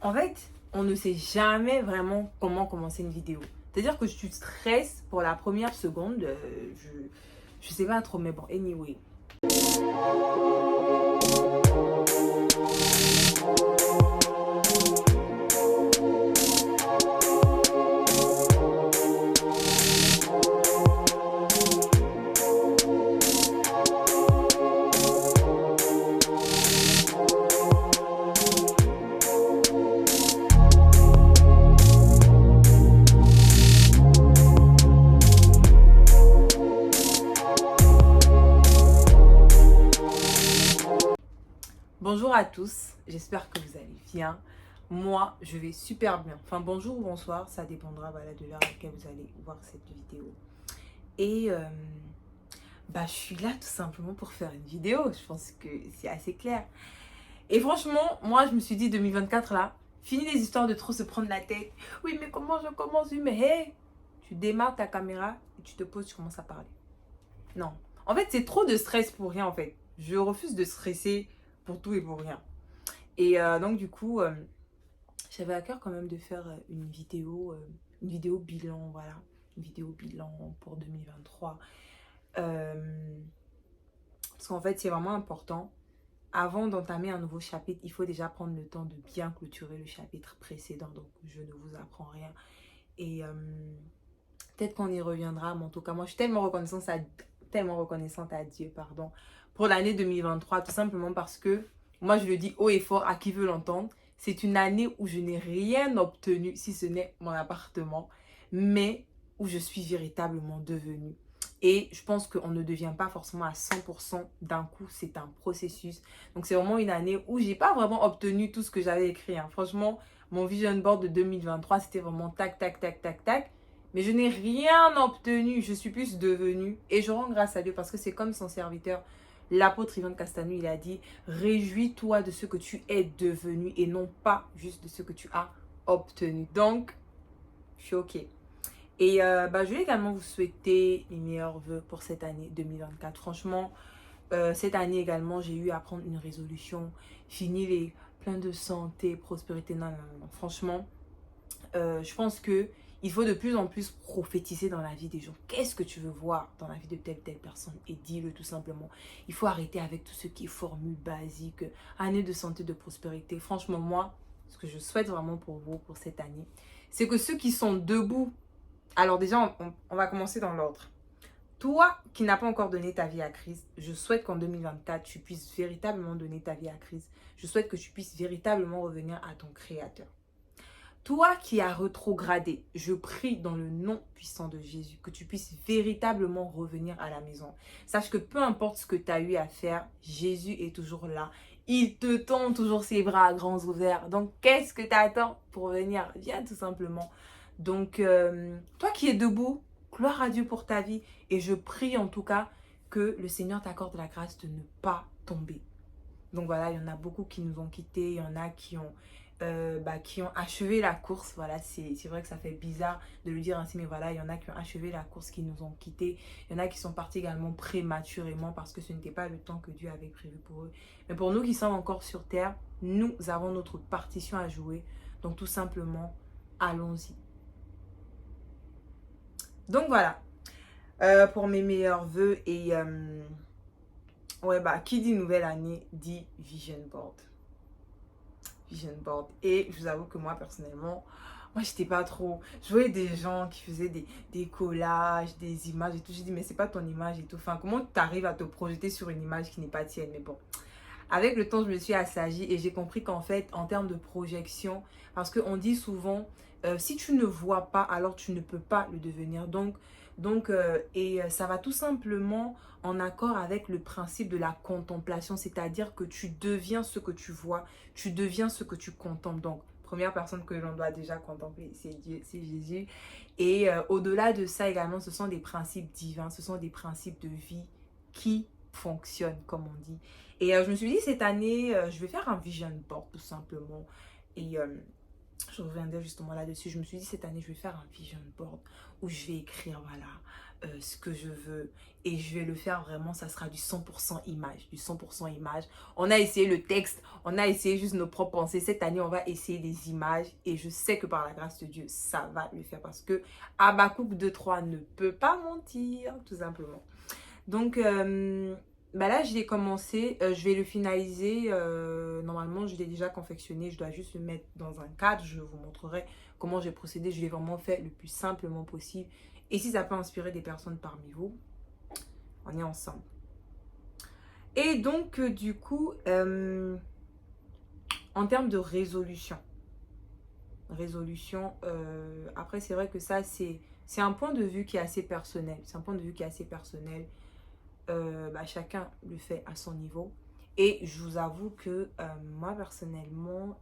En fait, on ne sait jamais vraiment comment commencer une vidéo. C'est-à-dire que tu stresses pour la première seconde. Je sais pas trop, mais bon, anyway. Bonjour à tous, j'espère que vous allez bien. Moi, je vais super bien. Enfin, bonjour ou bonsoir, ça dépendra de l'heure à laquelle vous allez voir cette vidéo. Et je suis là tout simplement pour faire une vidéo. Je pense que c'est assez clair. Et franchement, moi, je me suis dit 2024 là, fini les histoires de trop se prendre la tête. Oui, mais comment je commence? Oui, mais hey, tu démarres ta caméra et tu te poses, tu commences à parler. Non. En fait, c'est trop de stress pour rien en fait. Je refuse de stresser pour tout et pour rien. Et donc du coup, j'avais à cœur quand même de faire une vidéo bilan, voilà. Une vidéo bilan pour 2023. Parce qu'en fait, c'est vraiment important. Avant d'entamer un nouveau chapitre, il faut déjà prendre le temps de bien clôturer le chapitre précédent. Donc, je ne vous apprends rien. Et peut-être qu'on y reviendra. Mais en tout cas, moi, je suis tellement reconnaissante à Dieu, pardon, pour l'année 2023. Tout simplement parce que, moi, je le dis haut et fort à qui veut l'entendre. C'est une année où je n'ai rien obtenu, si ce n'est mon appartement, mais où je suis véritablement devenue. Et je pense qu'on ne devient pas forcément à 100% d'un coup, c'est un processus. Donc c'est vraiment une année où j'ai pas vraiment obtenu tout ce que j'avais écrit. Franchement, mon vision board de 2023, c'était vraiment tac, tac, tac, tac, tac. Mais je n'ai rien obtenu, je suis plus devenue. Et je rends grâce à Dieu parce que c'est comme son serviteur, l'apôtre Yvan Castanou, il a dit, réjouis-toi de ce que tu es devenu et non pas juste de ce que tu as obtenu. Donc, je suis OK. Et je vais également vous souhaiter les meilleurs vœux pour cette année 2024. Franchement, cette année également, j'ai eu à prendre une résolution. Fini les plein de santé, prospérité. Non, non, non, non. Franchement, je pense que il faut de plus en plus prophétiser dans la vie des gens. Qu'est-ce que tu veux voir dans la vie de telle personne? Et dis-le tout simplement. Il faut arrêter avec tout ce qui est formule basique, année de santé, de prospérité. Franchement, moi, ce que je souhaite vraiment pour vous, pour cette année, c'est que ceux qui sont debout. Alors déjà, on va commencer dans l'ordre. Toi qui n'as pas encore donné ta vie à Christ, je souhaite qu'en 2024, tu puisses véritablement donner ta vie à Christ. Je souhaite que tu puisses véritablement revenir à ton Créateur. Toi qui as rétrogradé, je prie dans le nom puissant de Jésus que tu puisses véritablement revenir à la maison. Sache que peu importe ce que tu as eu à faire, Jésus est toujours là. Il te tend toujours ses bras à grands ouverts. Donc, qu'est-ce que tu attends pour venir? Viens tout simplement. Donc, toi qui es debout, gloire à Dieu pour ta vie. Et je prie en tout cas que le Seigneur t'accorde la grâce de ne pas tomber. Donc voilà, il y en a beaucoup qui nous ont quittés. Il y en a qui ont achevé la course. Voilà, c'est vrai que ça fait bizarre de le dire ainsi, mais voilà, il y en a qui ont achevé la course, qui nous ont quittés. Il y en a qui sont partis également prématurément parce que ce n'était pas le temps que Dieu avait prévu pour eux. Mais pour nous qui sommes encore sur terre, nous avons notre partition à jouer. Donc tout simplement, allons-y. Donc voilà, pour mes meilleurs vœux et qui dit nouvelle année dit vision board. Vision board. Et je vous avoue que moi personnellement, moi j'étais pas trop. Je voyais des gens qui faisaient des collages, des images et tout. J'ai dit mais c'est pas ton image et tout. Enfin, comment tu arrives à te projeter sur une image qui n'est pas tienne? Mais bon, avec le temps, je me suis assagie et j'ai compris qu'en fait, en termes de projection, parce qu'on dit souvent, si tu ne vois pas, alors tu ne peux pas le devenir. Ça va tout simplement en accord avec le principe de la contemplation, c'est-à-dire que tu deviens ce que tu vois, tu deviens ce que tu contemples. Donc, première personne que l'on doit déjà contempler, c'est Dieu, c'est Jésus. Et au-delà de ça également, ce sont des principes divins, ce sont des principes de vie qui fonctionnent, comme on dit. Et je me suis dit, cette année, je vais faire un vision board, tout simplement. Et je reviendrai justement là-dessus. Je me suis dit, cette année, je vais faire un vision board où je vais écrire, voilà, ce que je veux. Et je vais le faire vraiment, ça sera du 100% image, du 100% image. On a essayé le texte, on a essayé juste nos propres pensées. Cette année, on va essayer les images. Et je sais que par la grâce de Dieu, ça va le faire. Parce que Habakkuk 2:3 ne peut pas mentir, tout simplement. Donc, bah là, je l'ai commencé. Je vais le finaliser. Normalement, je l'ai déjà confectionné. Je dois juste le mettre dans un cadre. Je vous montrerai comment j'ai procédé. Je l'ai vraiment fait le plus simplement possible. Et si ça peut inspirer des personnes parmi vous, on est ensemble. Et donc, du coup, en termes de résolution, après, c'est vrai que ça, c'est un point de vue qui est assez personnel. C'est un point de vue qui est assez personnel. Chacun le fait à son niveau. Et je vous avoue que moi, personnellement,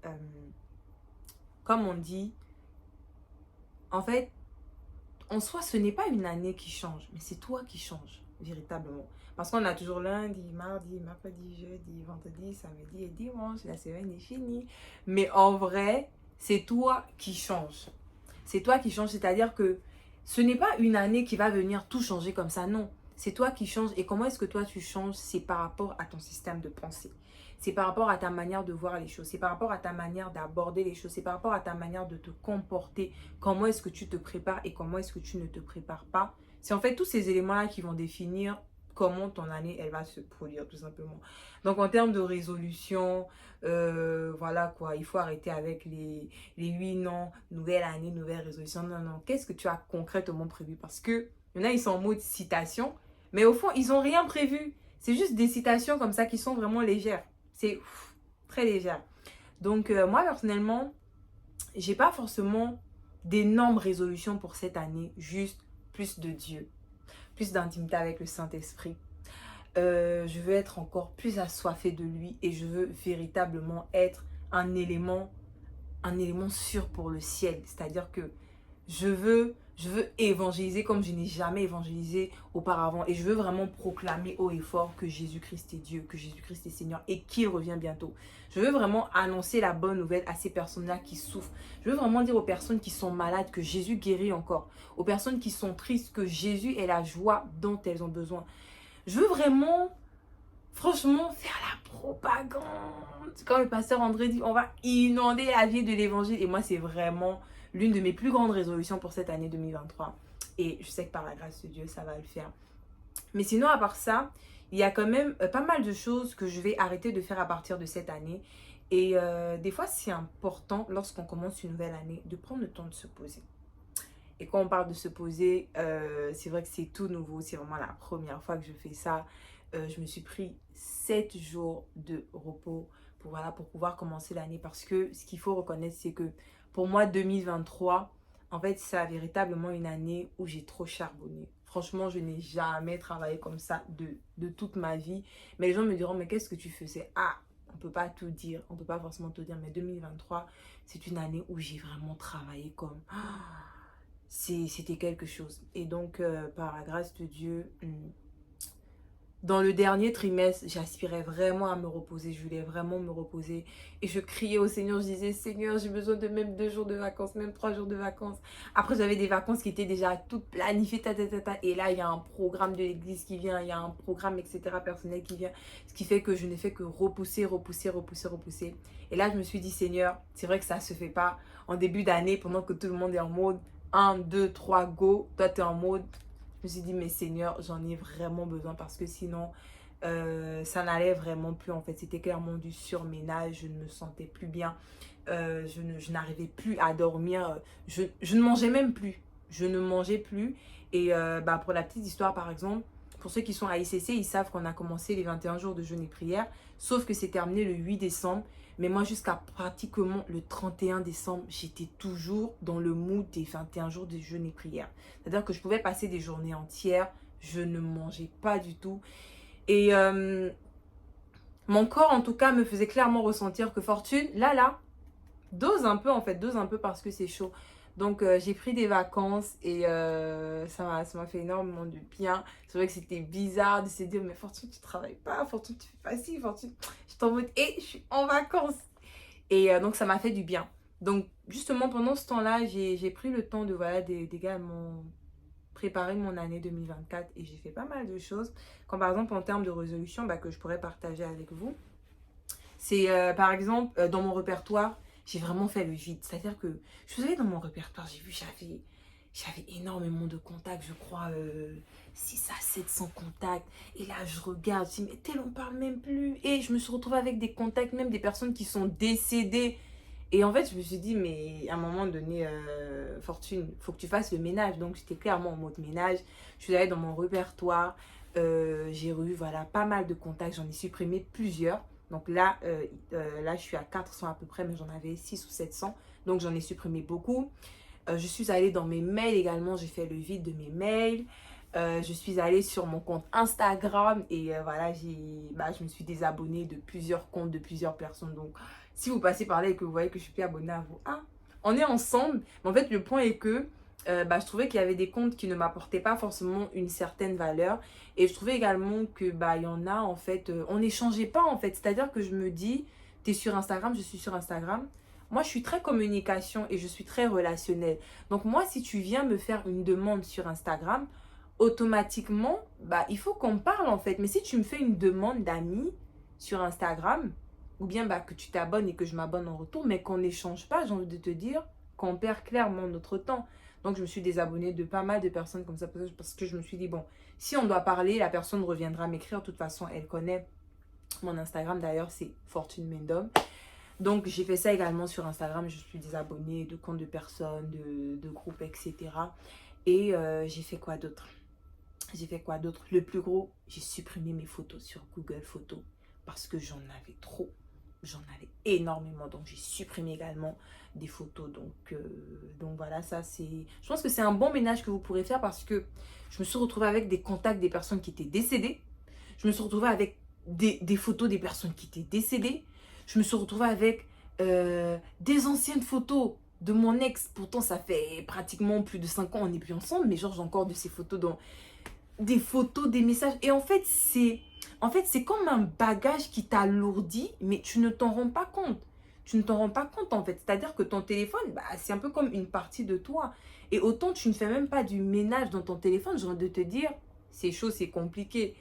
comme on dit, en fait, en soi, ce n'est pas une année qui change, mais c'est toi qui changes, véritablement. Parce qu'on a toujours lundi, mardi, mercredi, jeudi, vendredi, samedi et dimanche. La semaine est finie. Mais en vrai, c'est toi qui changes. C'est toi qui changes, c'est-à-dire que ce n'est pas une année qui va venir tout changer comme ça, non. C'est toi qui changes. Et comment est-ce que toi tu changes? C'est par rapport à ton système de pensée. C'est par rapport à ta manière de voir les choses. C'est par rapport à ta manière d'aborder les choses. C'est par rapport à ta manière de te comporter. Comment est-ce que tu te prépares et comment est-ce que tu ne te prépares pas. C'est en fait tous ces éléments-là qui vont définir comment ton année, elle va se produire, tout simplement. Donc, en termes de résolution, voilà quoi, il faut arrêter avec les 8 non, nouvelle année, nouvelle résolution. Non, non, qu'est-ce que tu as concrètement prévu? Parce que, il y en a, ils sont en mode citation, mais au fond, ils n'ont rien prévu. C'est juste des citations comme ça qui sont vraiment légères. C'est très légère. Donc, moi, personnellement, j'ai pas forcément d'énormes résolutions pour cette année, juste plus de Dieu, plus d'intimité avec le Saint-Esprit. Je veux être encore plus assoiffée de lui et je veux véritablement être un élément sûr pour le ciel. C'est-à-dire que je veux évangéliser comme je n'ai jamais évangélisé auparavant. Et je veux vraiment proclamer haut et fort que Jésus-Christ est Dieu, que Jésus-Christ est Seigneur et qu'il revient bientôt. Je veux vraiment annoncer la bonne nouvelle à ces personnes-là qui souffrent. Je veux vraiment dire aux personnes qui sont malades que Jésus guérit encore. Aux personnes qui sont tristes que Jésus est la joie dont elles ont besoin. Je veux vraiment, franchement, faire la propagande. Quand le pasteur André dit, on va inonder la vie de l'évangile. Et moi, c'est vraiment l'une de mes plus grandes résolutions pour cette année 2023. Et je sais que par la grâce de Dieu, ça va le faire. Mais sinon, à part ça, il y a quand même pas mal de choses que je vais arrêter de faire à partir de cette année. Et des fois, c'est important, lorsqu'on commence une nouvelle année, de prendre le temps de se poser. Et quand on parle de se poser, c'est vrai que c'est tout nouveau. C'est vraiment la première fois que je fais ça. Je me suis pris 7 jours de repos pour pouvoir commencer l'année. Parce que ce qu'il faut reconnaître, c'est que pour moi, 2023, en fait, c'est véritablement une année où j'ai trop charbonné. Franchement, je n'ai jamais travaillé comme ça de toute ma vie. Mais les gens me diront, mais qu'est-ce que tu faisais? Ah, on ne peut pas tout dire. On ne peut pas forcément tout dire. Mais 2023, c'est une année où j'ai vraiment travaillé comme... C'était quelque chose. Et donc, par la grâce de Dieu, dans le dernier trimestre, j'aspirais vraiment à me reposer. Je voulais vraiment me reposer. Et je criais au Seigneur. Je disais, Seigneur, j'ai besoin de même 2 jours de vacances, même 3 jours de vacances. Après, j'avais des vacances qui étaient déjà toutes planifiées. Et là, il y a un programme de l'église qui vient. Il y a un programme, etc. personnel qui vient. Ce qui fait que je ne fais que repousser. Et là, je me suis dit, Seigneur, c'est vrai que ça ne se fait pas en début d'année pendant que tout le monde est en mode 1, 2, 3, go. Toi, tu es en mode... Je me suis dit, mais Seigneur, j'en ai vraiment besoin parce que sinon, ça n'allait vraiment plus. En fait, c'était clairement du surménage. Je ne me sentais plus bien. Je n'arrivais plus à dormir. Je ne mangeais même plus. Je ne mangeais plus. Et pour la petite histoire, par exemple, pour ceux qui sont à ICC, ils savent qu'on a commencé les 21 jours de jeûne et prière. Sauf que c'est terminé le 8 décembre. Mais moi, jusqu'à pratiquement le 31 décembre, j'étais toujours dans le mood des 21 jours de jeûne et prière. C'est-à-dire que je pouvais passer des journées entières, je ne mangeais pas du tout. Et mon corps, en tout cas, me faisait clairement ressentir que Fortune, là, dose un peu en fait, dose un peu parce que c'est chaud. Donc, j'ai pris des vacances et ça m'a fait énormément de bien. C'est vrai que c'était bizarre de se dire, mais Fortune, tu travailles pas, Fortune, tu fais pas ci, Fortune, je t'en mode, et je suis en vacances. Et donc, ça m'a fait du bien. Donc, justement, pendant ce temps-là, j'ai pris le temps de, voilà, d'également préparer mon année 2024 et j'ai fait pas mal de choses. Comme par exemple, en termes de résolution, bah, que je pourrais partager avec vous. C'est, par exemple, dans mon répertoire, j'ai vraiment fait le vide. C'est-à-dire que, je vous savez, dans mon répertoire, j'ai vu, j'avais énormément de contacts, je crois 6 à 700 contacts. Et là, je regarde, je dis, mais tel, on parle même plus. Et je me suis retrouvée avec des contacts, même des personnes qui sont décédées. Et en fait, je me suis dit, mais à un moment donné, Fortune, il faut que tu fasses le ménage. Donc, j'étais clairement en mode ménage. Je suis allée dans mon répertoire. J'ai eu, voilà, pas mal de contacts. J'en ai supprimé plusieurs. Donc là, là, je suis à 400 à peu près, mais j'en avais 6 ou 700. Donc, j'en ai supprimé beaucoup. Je suis allée dans mes mails également. J'ai fait le vide de mes mails. Je suis allée sur mon compte Instagram et voilà, je me suis désabonnée de plusieurs comptes, de plusieurs personnes. Donc, si vous passez par là et que vous voyez que je suis plus abonnée à vous, ah, on est ensemble. Mais en fait, le point est que je trouvais qu'il y avait des comptes qui ne m'apportaient pas forcément une certaine valeur. Et je trouvais également que il y en a, en fait, on n'échangeait pas, en fait. C'est-à-dire que je me dis, tu es sur Instagram, je suis sur Instagram. Moi, je suis très communication et je suis très relationnelle. Donc, moi, si tu viens me faire une demande sur Instagram, automatiquement, il faut qu'on parle en fait. Mais si tu me fais une demande d'amis sur Instagram, ou bien que tu t'abonnes et que je m'abonne en retour, mais qu'on n'échange pas, j'ai envie de te dire qu'on perd clairement notre temps. Donc, je me suis désabonnée de pas mal de personnes comme ça parce que je me suis dit, bon, si on doit parler, la personne reviendra m'écrire. De toute façon, elle connaît mon Instagram. D'ailleurs, c'est Fortune Mendom. Donc, j'ai fait ça également sur Instagram. Je suis désabonnée de comptes de personnes, de groupes, etc. Et j'ai fait quoi d'autre? J'ai fait quoi d'autre? Le plus gros, j'ai supprimé mes photos sur Google Photos parce que j'en avais trop. J'en avais énormément. Donc, j'ai supprimé également des photos. Donc voilà, ça c'est... Je pense que c'est un bon ménage que vous pourrez faire parce que je me suis retrouvée avec des contacts des personnes qui étaient décédées. Je me suis retrouvée avec des photos des personnes qui étaient décédées. Je me suis retrouvée avec des anciennes photos de mon ex. Pourtant, ça fait pratiquement plus de 5 ans, on n'est plus ensemble. Mais genre, j'ai encore de ces photos dans des photos, des messages. Et en fait, c'est comme un bagage qui t'alourdit, mais tu ne t'en rends pas compte. Tu ne t'en rends pas compte, en fait. C'est-à-dire que ton téléphone, c'est un peu comme une partie de toi. Et autant tu ne fais même pas du ménage dans ton téléphone, j'ai envie de te dire, c'est chaud, c'est compliqué.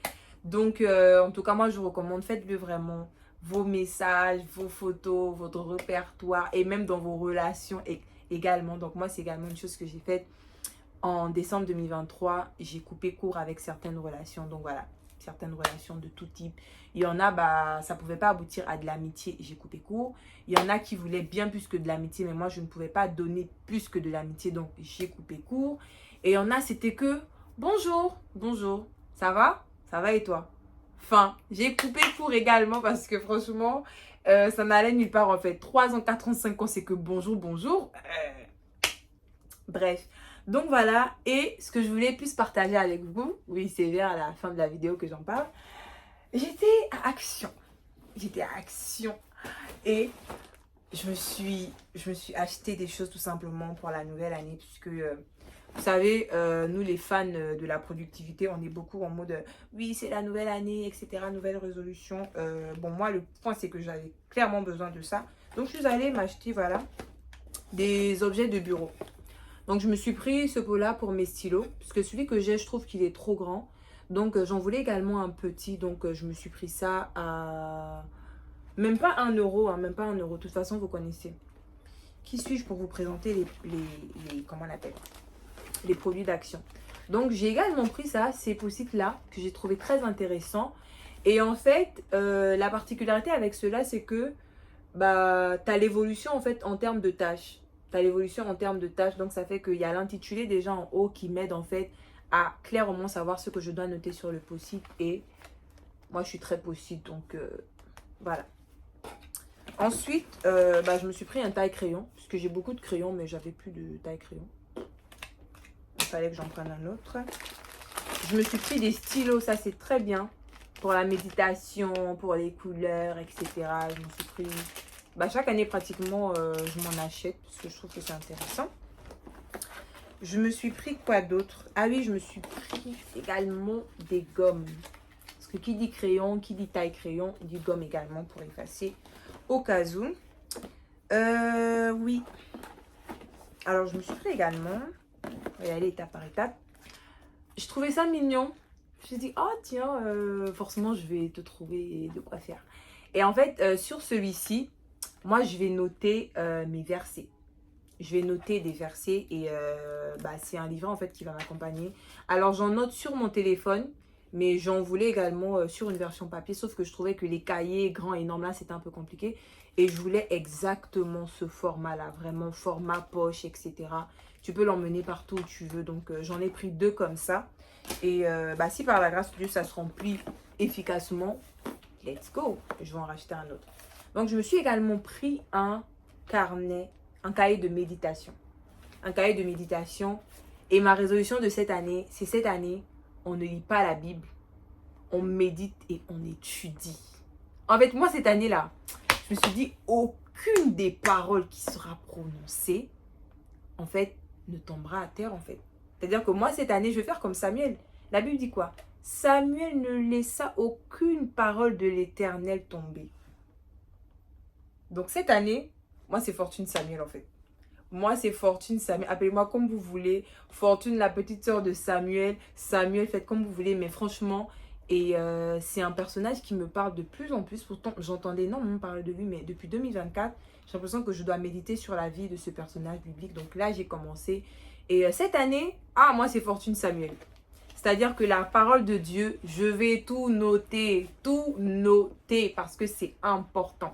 Donc, en tout cas, moi, je vous recommande, faites-le vraiment. Vos messages, vos photos, votre répertoire et même dans vos relations également. Donc, moi, c'est également une chose que j'ai faite en décembre 2023, j'ai coupé court avec certaines relations. Donc voilà, certaines relations de tout type. Il y en a, ça ne pouvait pas aboutir à de l'amitié, j'ai coupé court. Il y en a qui voulaient bien plus que de l'amitié, mais moi, je ne pouvais pas donner plus que de l'amitié, donc j'ai coupé court. Et il y en a, c'était que, bonjour, bonjour, ça va et toi? Enfin, j'ai coupé court également parce que franchement, ça n'allait nulle part en fait. 3 ans, 4 ans, 5 ans, c'est que bonjour, bonjour. Bref, donc voilà, et ce que je voulais plus partager avec vous, oui c'est vers la fin de la vidéo que j'en parle, j'étais à Action, et je me suis acheté des choses tout simplement pour la nouvelle année, puisque vous savez, nous les fans de la productivité, on est beaucoup en mode oui c'est la nouvelle année, etc., nouvelle résolution. Bon moi le point c'est que j'avais clairement besoin de ça, donc je suis allée m'acheter voilà des objets de bureau. Donc, je me suis pris ce pot-là pour mes stylos. Parce que celui que j'ai, je trouve qu'il est trop grand. Donc, j'en voulais également un petit. Donc, je me suis pris ça à... Même pas 1 euro, hein, même pas 1 euro. De toute façon, vous connaissez. Qui suis-je pour vous présenter comment on appelle? Les produits d'Action. Donc, j'ai également pris ça, ces post-it-là, que j'ai trouvé très intéressant. Et en fait, la particularité avec cela, c'est que tu as l'évolution en fait en termes de tâches. Tu as l'évolution en termes de tâches. Donc, ça fait qu'il y a l'intitulé déjà en haut qui m'aide en fait à clairement savoir ce que je dois noter sur le post-it. Et moi, je suis très post-it. Donc, voilà. Ensuite, je me suis pris un taille-crayon. Parce que j'ai beaucoup de crayons, mais j'avais plus de taille-crayon. Il fallait que j'en prenne un autre. Je me suis pris des stylos. Ça, c'est très bien. Pour la méditation, pour les couleurs, etc. Je me suis pris... chaque année, pratiquement, je m'en achète parce que je trouve que c'est intéressant. Je me suis pris quoi d'autre? Ah oui, je me suis pris également des gommes. Parce que qui dit crayon, qui dit taille crayon, dit gomme également pour effacer au cas où. Oui. Alors, je me suis pris également. On va y aller étape par étape. Je trouvais ça mignon. Je me suis dit, oh tiens, forcément, je vais te trouver de quoi faire. Et en fait, sur celui-ci, moi, je vais noter mes versets. Je vais noter des versets et c'est un livret en fait qui va m'accompagner. Alors, j'en note sur mon téléphone, mais j'en voulais également sur une version papier, sauf que je trouvais que les cahiers grands et énormes là, c'était un peu compliqué. Et je voulais exactement ce format-là, vraiment format poche, etc. Tu peux l'emmener partout où tu veux. Donc, j'en ai pris 2 comme ça. Et si par la grâce de Dieu, ça se remplit efficacement, let's go. Je vais en racheter un autre. Donc, je me suis également pris un carnet, un cahier de méditation. Un cahier de méditation. Et ma résolution de cette année, c'est cette année, on ne lit pas la Bible, on médite et on étudie. En fait, moi, cette année-là, je me suis dit, aucune des paroles qui sera prononcée, en fait, ne tombera à terre, en fait. C'est-à-dire que moi, cette année, je vais faire comme Samuel. La Bible dit quoi? Samuel ne laissa aucune parole de l'Éternel tomber. Donc, cette année, moi, c'est Fortune Samuel, en fait. Moi, c'est Fortune Samuel. Appelez-moi comme vous voulez. Fortune, la petite sœur de Samuel. Samuel, faites comme vous voulez. Mais franchement, c'est un personnage qui me parle de plus en plus. Pourtant, j'entendais énormément parler de lui. Mais depuis 2024, j'ai l'impression que je dois méditer sur la vie de ce personnage biblique. Donc là, j'ai commencé. Et cette année, moi, c'est Fortune Samuel. C'est-à-dire que la parole de Dieu, je vais tout noter. Tout noter parce que c'est important.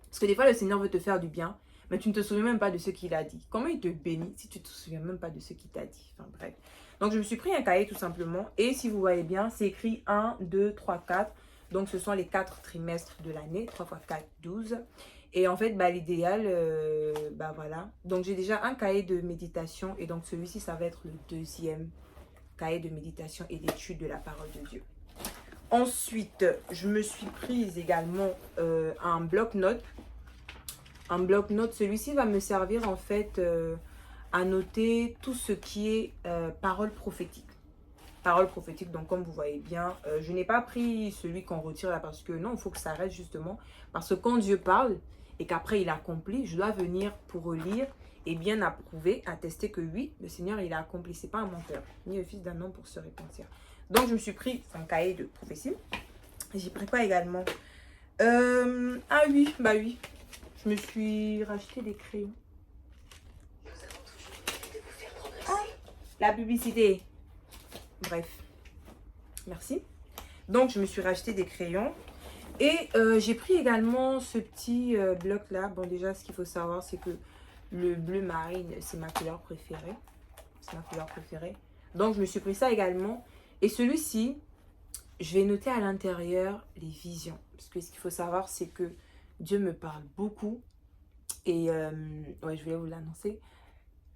Parce que des fois, le Seigneur veut te faire du bien. Mais tu ne te souviens même pas de ce qu'il a dit. Comment il te bénit si tu ne te souviens même pas de ce qu'il t'a dit? Enfin bref. Donc je me suis pris un cahier tout simplement. Et si vous voyez bien, c'est écrit 1, 2, 3, 4. Donc ce sont les 4 trimestres de l'année. 3 x 4, 12. Et en fait, l'idéal, voilà. Donc j'ai déjà un cahier de méditation. Et donc celui-ci, ça va être le deuxième cahier de méditation et d'étude de la parole de Dieu. Ensuite, je me suis prise également un bloc-notes. Un bloc-notes, celui-ci va me servir en fait à noter tout ce qui est parole prophétique. Parole prophétique, donc comme vous voyez bien, je n'ai pas pris celui qu'on retire là parce que non, il faut que ça reste justement. Parce que quand Dieu parle et qu'après il accomplit, je dois venir pour relire et bien approuver, attester que oui, le Seigneur il a accompli. C'est pas un menteur, ni le fils d'un homme pour se repentir. Donc je me suis pris un cahier de prophétie. J'ai pris quoi également oui, oui. Je me suis racheté des crayons. La publicité. Bref. Merci. Donc, je me suis racheté des crayons. Et j'ai pris également ce petit bloc-là. Bon, déjà, ce qu'il faut savoir, c'est que le bleu marine, c'est ma couleur préférée. C'est ma couleur préférée. Donc, je me suis pris ça également. Et celui-ci, je vais noter à l'intérieur les visions. Parce que ce qu'il faut savoir, c'est que Dieu me parle beaucoup. Et je voulais vous l'annoncer.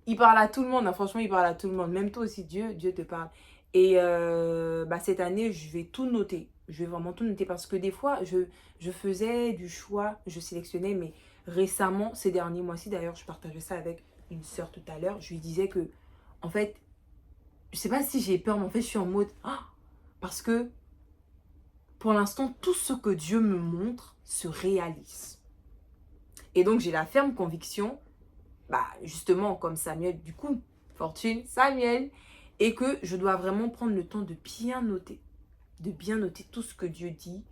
Il parle à tout le monde, hein. Franchement, il parle à tout le monde. Même toi aussi, Dieu te parle. Et cette année, je vais tout noter. Je vais vraiment tout noter parce que des fois, je faisais du choix, je sélectionnais. Mais récemment, ces derniers mois-ci, d'ailleurs, je partageais ça avec une sœur tout à l'heure. Je lui disais que, en fait, je sais pas si j'ai peur, mais en fait, je suis en mode... parce que, pour l'instant, tout ce que Dieu me montre se réalise. Et donc, j'ai la ferme conviction, justement, comme Samuel, du coup, Fortune, Samuel, et que je dois vraiment prendre le temps de bien noter tout ce que Dieu dit,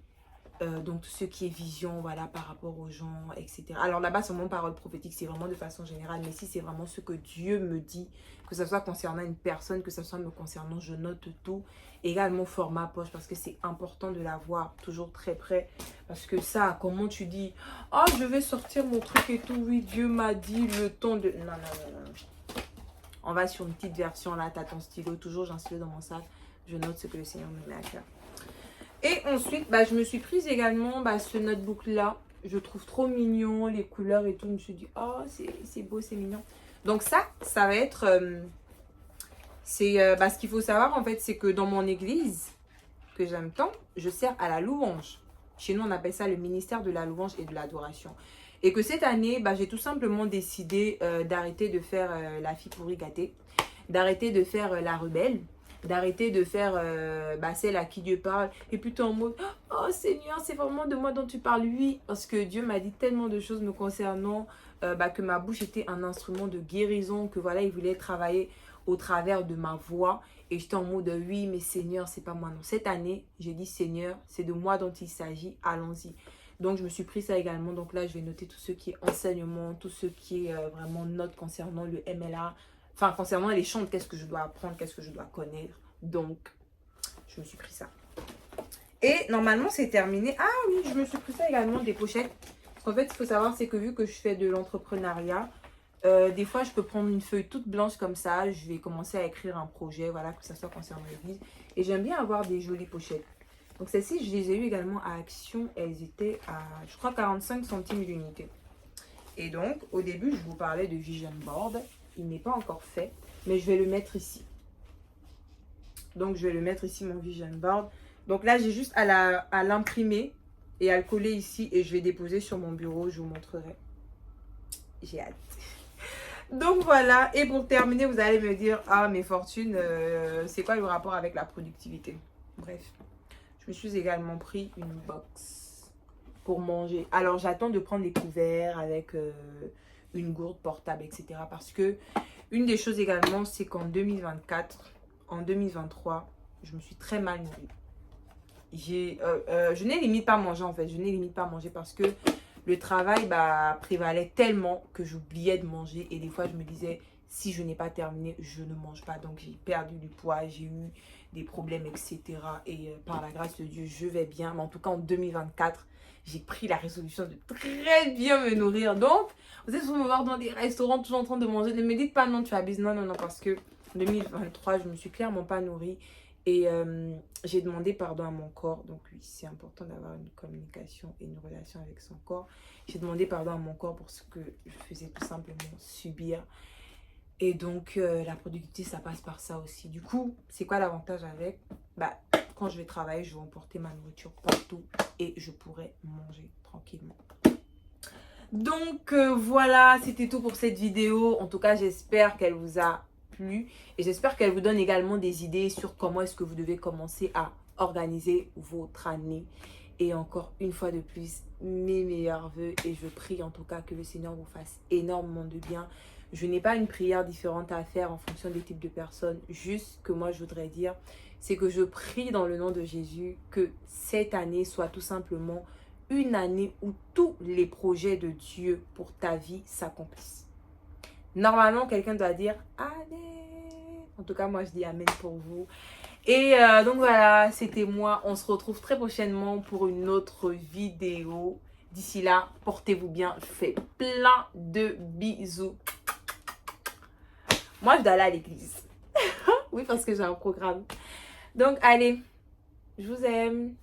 donc tout ce qui est vision, voilà, par rapport aux gens, etc. Alors là-bas, c'est mon parole prophétique, c'est vraiment de façon générale, mais si c'est vraiment ce que Dieu me dit, que ce soit concernant une personne, que ce soit me concernant, je note tout. Également format poche, parce que c'est important de l'avoir toujours très près, parce que ça, comment tu dis, je vais sortir mon truc et tout, oui, Dieu m'a dit le temps de... Non. On va sur une petite version, là, tu as ton stylo, toujours j'ai un stylo dans mon sac, je note ce que le Seigneur me met à cœur. Et ensuite, je me suis prise également ce notebook-là. Je trouve trop mignon, les couleurs et tout. Je me suis dit, c'est beau, c'est mignon. Donc ça va être... ce qu'il faut savoir, en fait, c'est que dans mon église, que j'aime tant, je sers à la louange. Chez nous, on appelle ça le ministère de la louange et de l'adoration. Et que cette année, j'ai tout simplement décidé d'arrêter de faire la fille pourrie gâtée, d'arrêter de faire la rebelle, d'arrêter de faire celle à qui Dieu parle. Et plutôt en mode, oh Seigneur, c'est vraiment de moi dont tu parles. Oui, parce que Dieu m'a dit tellement de choses me concernant. que ma bouche était un instrument de guérison, que voilà, il voulait travailler au travers de ma voix. Et j'étais en mode, oui, mais Seigneur, c'est pas moi. Non, cette année, j'ai dit, Seigneur, c'est de moi dont il s'agit, allons-y. Donc, je me suis pris ça également. Donc là, je vais noter tout ce qui est enseignement, tout ce qui est vraiment notes concernant le MLA. Enfin, concernant les chants, qu'est-ce que je dois apprendre, qu'est-ce que je dois connaître. Donc, je me suis pris ça. Et normalement, c'est terminé. Ah oui, je me suis pris ça également, des pochettes. Parce qu'en fait, il faut savoir, c'est que vu que je fais de l'entrepreneuriat, des fois, je peux prendre une feuille toute blanche comme ça. Je vais commencer à écrire un projet, voilà, que ça soit concernant l'église. Et j'aime bien avoir des jolies pochettes. Donc, celles-ci, je les ai eues également à Action. Elles étaient à, je crois, 45 centimes l'unité. Et donc, au début, je vous parlais de Vision Board. Il n'est pas encore fait, mais je vais le mettre ici. Donc, je vais le mettre ici, mon Vision Board. Donc là, j'ai juste à l'imprimer et à le coller ici. Et je vais déposer sur mon bureau. Je vous montrerai. J'ai hâte. Donc voilà. Et pour terminer, vous allez me dire, ah, mais Fortune, c'est quoi le rapport avec la productivité? Bref. Je me suis également pris une box pour manger. Alors, j'attends de prendre les couverts avec une gourde portable, etc. Parce que une des choses également, c'est qu'en 2024, en 2023, je me suis très mal nourrie. Je n'ai limite pas mangé en fait. Je n'ai limite pas mangé parce que le travail prévalait tellement que j'oubliais de manger. Et des fois, je me disais, si je n'ai pas terminé, je ne mange pas. Donc, j'ai perdu du poids, j'ai eu des problèmes, etc. Et par la grâce de Dieu, je vais bien. Mais en tout cas, en 2024, j'ai pris la résolution de très bien me nourrir. Donc, vous êtes souvent me voir dans des restaurants, toujours en train de manger. Ne me dites pas non, tu abuses. Non, non, non, parce que en 2023, je me suis clairement pas nourrie. Et j'ai demandé pardon à mon corps. Donc oui, c'est important d'avoir une communication et une relation avec son corps. J'ai demandé pardon à mon corps pour ce que je faisais tout simplement subir. Et donc, la productivité, ça passe par ça aussi. Du coup, c'est quoi l'avantage avec? Quand je vais travailler, je vais emporter ma nourriture partout et je pourrai manger tranquillement. Donc, voilà, c'était tout pour cette vidéo. En tout cas, j'espère qu'elle vous a plu. Et j'espère qu'elle vous donne également des idées sur comment est-ce que vous devez commencer à organiser votre année. Et encore une fois de plus, mes meilleurs vœux. Et je prie en tout cas que le Seigneur vous fasse énormément de bien. Je n'ai pas une prière différente à faire en fonction des types de personnes. Juste que moi, je voudrais dire, c'est que je prie dans le nom de Jésus que cette année soit tout simplement une année où tous les projets de Dieu pour ta vie s'accomplissent. Normalement, quelqu'un doit dire « Amen ». En tout cas, moi, je dis « Amen » pour vous. Et donc voilà, c'était moi. On se retrouve très prochainement pour une autre vidéo. D'ici là, portez-vous bien. Je fais plein de bisous. Moi, je dois aller à l'église. Oui, parce que j'ai un programme. Donc, allez, je vous aime.